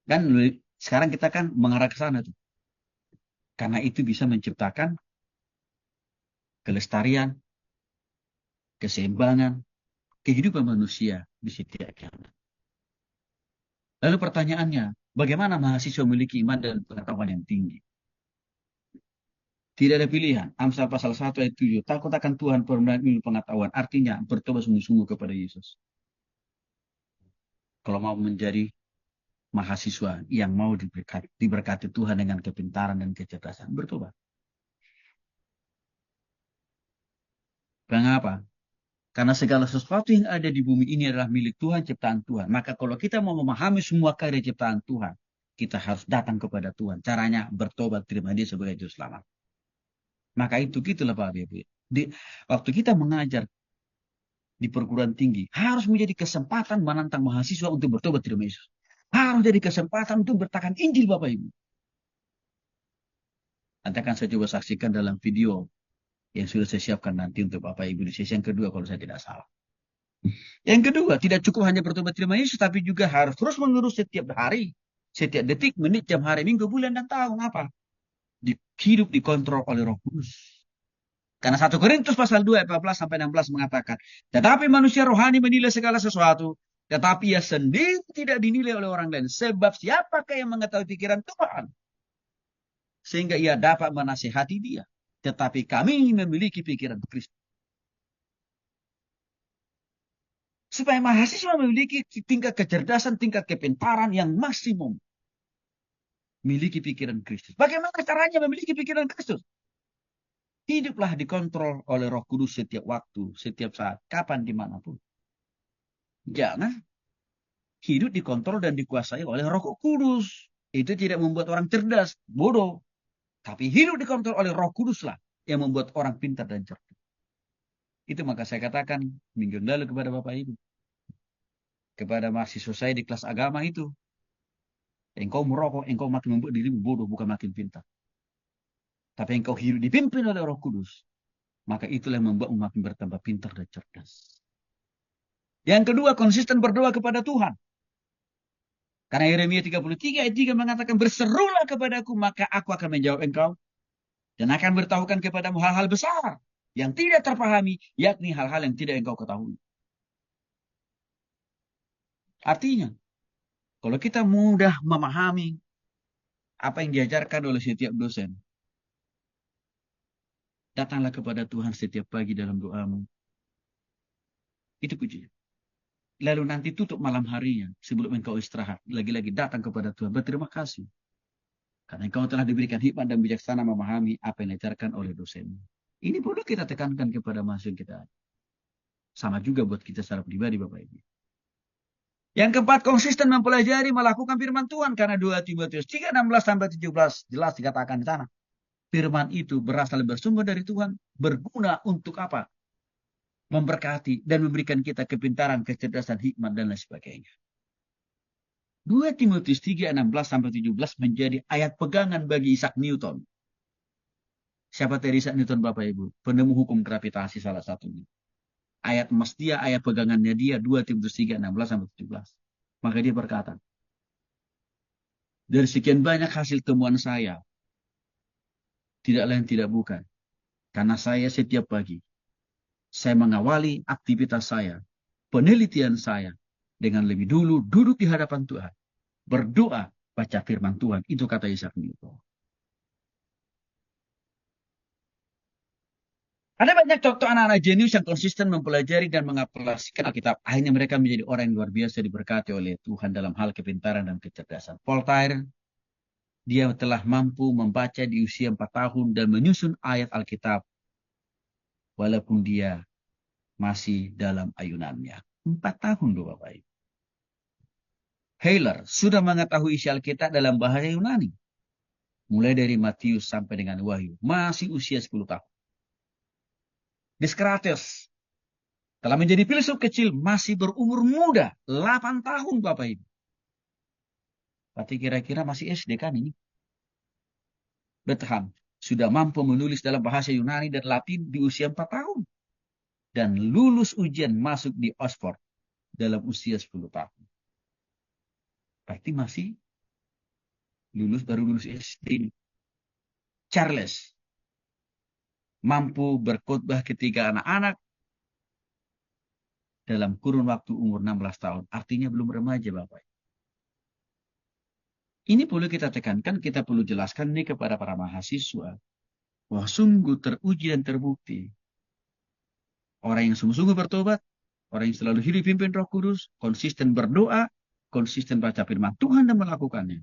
Dan sekarang kita kan mengarah ke sana tuh. Karena itu bisa menciptakan kelestarian, keseimbangan, kehidupan manusia di setiap zaman. Lalu pertanyaannya, bagaimana mahasiswa memiliki iman dan pengetahuan yang tinggi? Tidak ada pilihan. Amsal pasal 1 ayat 7. Takut akan Tuhan permulaan ilmu pengetahuan. Artinya bertobat sungguh-sungguh kepada Yesus. Kalau mau menjadi mahasiswa yang mau diberkati Tuhan dengan kepintaran dan kecerdasan, bertobat. Mengapa? Karena segala sesuatu yang ada di bumi ini adalah milik Tuhan, ciptaan Tuhan. Maka kalau kita mau memahami semua karya ciptaan Tuhan, kita harus datang kepada Tuhan. Caranya bertobat, terima dia sebagai Juru Selamat. Maka itu gitulah Pak Ibu. Waktu kita mengajar di perguruan tinggi, harus menjadi kesempatan menantang mahasiswa untuk bertobat terima Yesus. Harus jadi kesempatan untuk bertakan Injil Bapak Ibu. Nanti akan saya coba saksikan dalam video yang sudah saya siapkan nanti untuk Bapak Ibu di sesi yang kedua kalau saya tidak salah. Yang kedua, tidak cukup hanya bertobat terima Yesus, tapi juga harus terus menerus setiap hari, setiap detik, menit, jam, hari, minggu, bulan, dan tahun. Apa? Hidup dikontrol oleh Roh Kudus. Karena 1 Korintus pasal 2 ayat 14 sampai 16 mengatakan, tetapi manusia rohani menilai segala sesuatu, tetapi ia sendiri tidak dinilai oleh orang lain. Sebab siapakah yang mengetahui pikiran Tuhan? Sehingga ia dapat menasihati dia. Tetapi kami memiliki pikiran Kristus. Supaya mahasiswa memiliki tingkat kecerdasan, tingkat kepintaran yang maksimum. Miliki pikiran Kristus. Bagaimana caranya memiliki pikiran Kristus? Hiduplah dikontrol oleh Roh Kudus setiap waktu, setiap saat, kapan, dimanapun. Jangan hidup dikontrol dan dikuasai oleh Roh Kudus. Itu tidak membuat orang cerdas, bodoh. Tapi hidup dikontrol oleh Roh Kudus lah yang membuat orang pintar dan cerdas. Itu maka saya katakan minggu lalu kepada Bapak Ibu. Kepada mahasiswa saya di kelas agama itu. Engkau merokok, engkau makin membuat dirimu bodoh, bukan makin pintar. Tapi engkau hidup dipimpin oleh Roh Kudus. Maka itulah yang membuatmu makin bertambah pintar dan cerdas. Yang kedua, konsisten berdoa kepada Tuhan. Karena Yeremia 33 ayat 3 mengatakan, berserulah kepadaku, maka aku akan menjawab engkau. Dan akan beritahukan kepadamu hal-hal besar yang tidak terpahami, yakni hal-hal yang tidak engkau ketahui. Artinya, kalau kita mudah memahami apa yang diajarkan oleh setiap dosen, datanglah kepada Tuhan setiap pagi dalam doamu. Itu pujian. Lalu nanti tutup malam harinya sebelum engkau istirahat. Lagi-lagi datang kepada Tuhan. Berterima kasih. Karena engkau telah diberikan hikmat dan bijaksana memahami apa yang diajarkan oleh dosen. Ini perlu kita tekankan kepada mahasiswa kita. Sama juga buat kita secara pribadi Bapak Ibu. Yang keempat, konsisten mempelajari melakukan firman Tuhan. Karena 2 Timotius 3, 16 sampai 17 jelas dikatakan di sana. Firman itu berasal bersumber dari Tuhan. Berguna untuk apa? Memberkati dan memberikan kita kepintaran, kecerdasan, hikmat, dan lain sebagainya. 2 Timotius 3, 16 sampai 17 menjadi ayat pegangan bagi Isaac Newton. Siapa tadi Isaac Newton Bapak Ibu? Penemu hukum gravitasi salah satunya. Ayat emas dia, ayat pegangannya dia 2 Timotius 3, 16 sampai 17. Maka dia berkata, dari sekian banyak hasil temuan saya, tidak lain tidak bukan. Karena saya setiap pagi, saya mengawali aktivitas saya, penelitian saya, dengan lebih dulu duduk di hadapan Tuhan. Berdoa, baca firman Tuhan. Itu kata Isaac Newton. Ada banyak contoh anak-anak jenius yang konsisten mempelajari dan mengaplikasikan Alkitab. Akhirnya mereka menjadi orang yang luar biasa diberkati oleh Tuhan dalam hal kepintaran dan kecerdasan. Voltaire, dia telah mampu membaca di usia 4 tahun dan menyusun ayat Alkitab. Walaupun dia masih dalam ayunannya. 4 tahun loh Bapak Ibu. Haller sudah mengetahui isi Alkitab dalam bahasa Yunani. Mulai dari Matius sampai dengan Wahyu. Masih usia 10 tahun. Descartes telah menjadi filsuf kecil masih berumur muda. 8 tahun Bapak Ibu. Berarti kira-kira masih SD kan ini. Bentham sudah mampu menulis dalam bahasa Yunani dan Latin di usia 4 tahun. Dan lulus ujian masuk di Oxford dalam usia 10 tahun. Berarti masih baru lulus SD. Charles mampu berkhotbah ketika anak-anak dalam kurun waktu umur 16 tahun. Artinya belum remaja, Bapak. Ini perlu kita tekankan, kita perlu jelaskan ini kepada para mahasiswa. Wah, sungguh teruji dan terbukti. Orang yang sungguh-sungguh bertobat, orang yang selalu hidup pimpin Roh Kudus, konsisten berdoa, konsisten baca firman Tuhan dan melakukannya.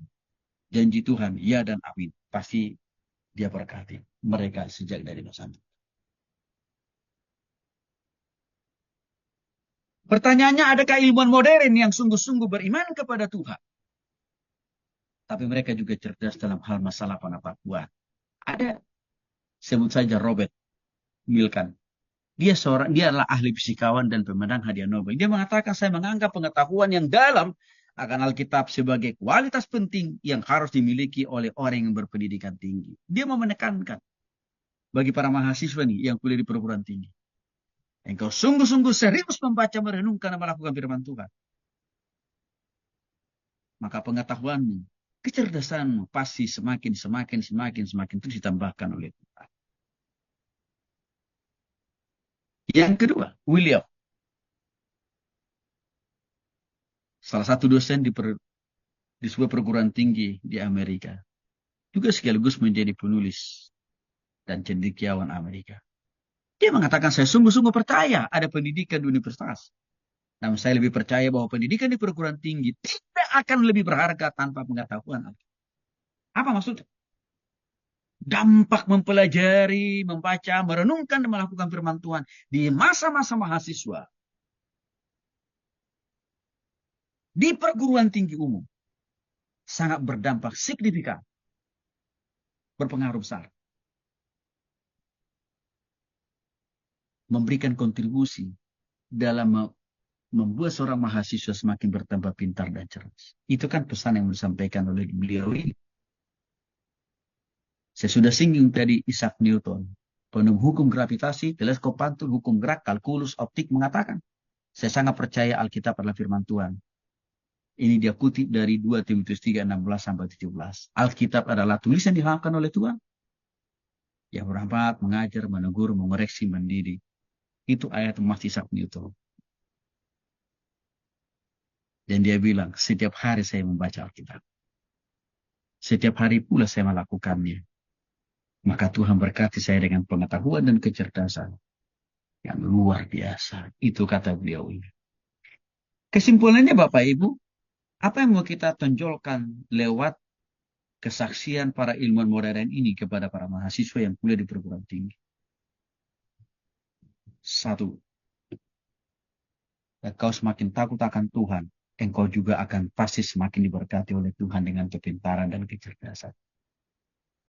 Janji Tuhan, ya dan amin. Pasti dia berkati mereka sejak dari masa itu. Pertanyaannya, adakah ilmuwan modern yang sungguh-sungguh beriman kepada Tuhan? Tapi mereka juga cerdas dalam hal masalah pengetahuan. Ada, sebut saja Robert Milken. Dia adalah ahli fisikawan dan pemenang hadiah Nobel. Dia mengatakan, saya menganggap pengetahuan yang dalam akan Alkitab sebagai kualitas penting yang harus dimiliki oleh orang yang berpendidikan tinggi. Dia mau menekankan bagi para mahasiswa nih yang kuliah di perguruan tinggi. Engkau sungguh-sungguh serius membaca, merenungkan, dan melakukan firman Tuhan. Maka pengetahuanmu, kecerdasanmu pasti semakin terus ditambahkan oleh Tuhan. Yang kedua, William. Salah satu dosen di sebuah perguruan tinggi di Amerika. Juga sekaligus menjadi penulis dan cendekiawan Amerika. Dia mengatakan, saya sungguh-sungguh percaya ada pendidikan di universitas. Namun saya lebih percaya bahwa pendidikan di perguruan tinggi tidak akan lebih berharga tanpa pengetahuan. Apa maksudnya? Dampak mempelajari, membaca, merenungkan, dan melakukan firman Tuhan di masa-masa mahasiswa di perguruan tinggi umum sangat berdampak signifikan, berpengaruh besar, memberikan kontribusi dalam membuat seorang mahasiswa semakin bertambah pintar dan cerdas. Itu kan pesan yang disampaikan oleh beliau ini. Saya sudah singgung tadi Isaac Newton, penemu hukum gravitasi, teleskop pantul, hukum gerak, kalkulus, optik mengatakan, saya sangat percaya Alkitab adalah firman Tuhan. Ini dia kutip dari 2 Timotius 3:16-17. Alkitab adalah tulisan dihasilkan oleh Tuhan yang bermanfaat, mengajar, menegur, mengoreksi, mendidik. Itu ayat Mas Isaac Newton. Dan dia bilang, setiap hari saya membaca Alkitab. Setiap hari pula saya melakukannya. Maka Tuhan berkati saya dengan pengetahuan dan kecerdasan yang luar biasa. Itu kata beliau ini. Kesimpulannya Bapak Ibu, apa yang mau kita tonjolkan lewat kesaksian para ilmuwan modern ini kepada para mahasiswa yang kuliah di perguruan tinggi? Satu, engkau semakin takut akan Tuhan, engkau juga akan pasti semakin diberkati oleh Tuhan dengan kepintaran dan kecerdasan.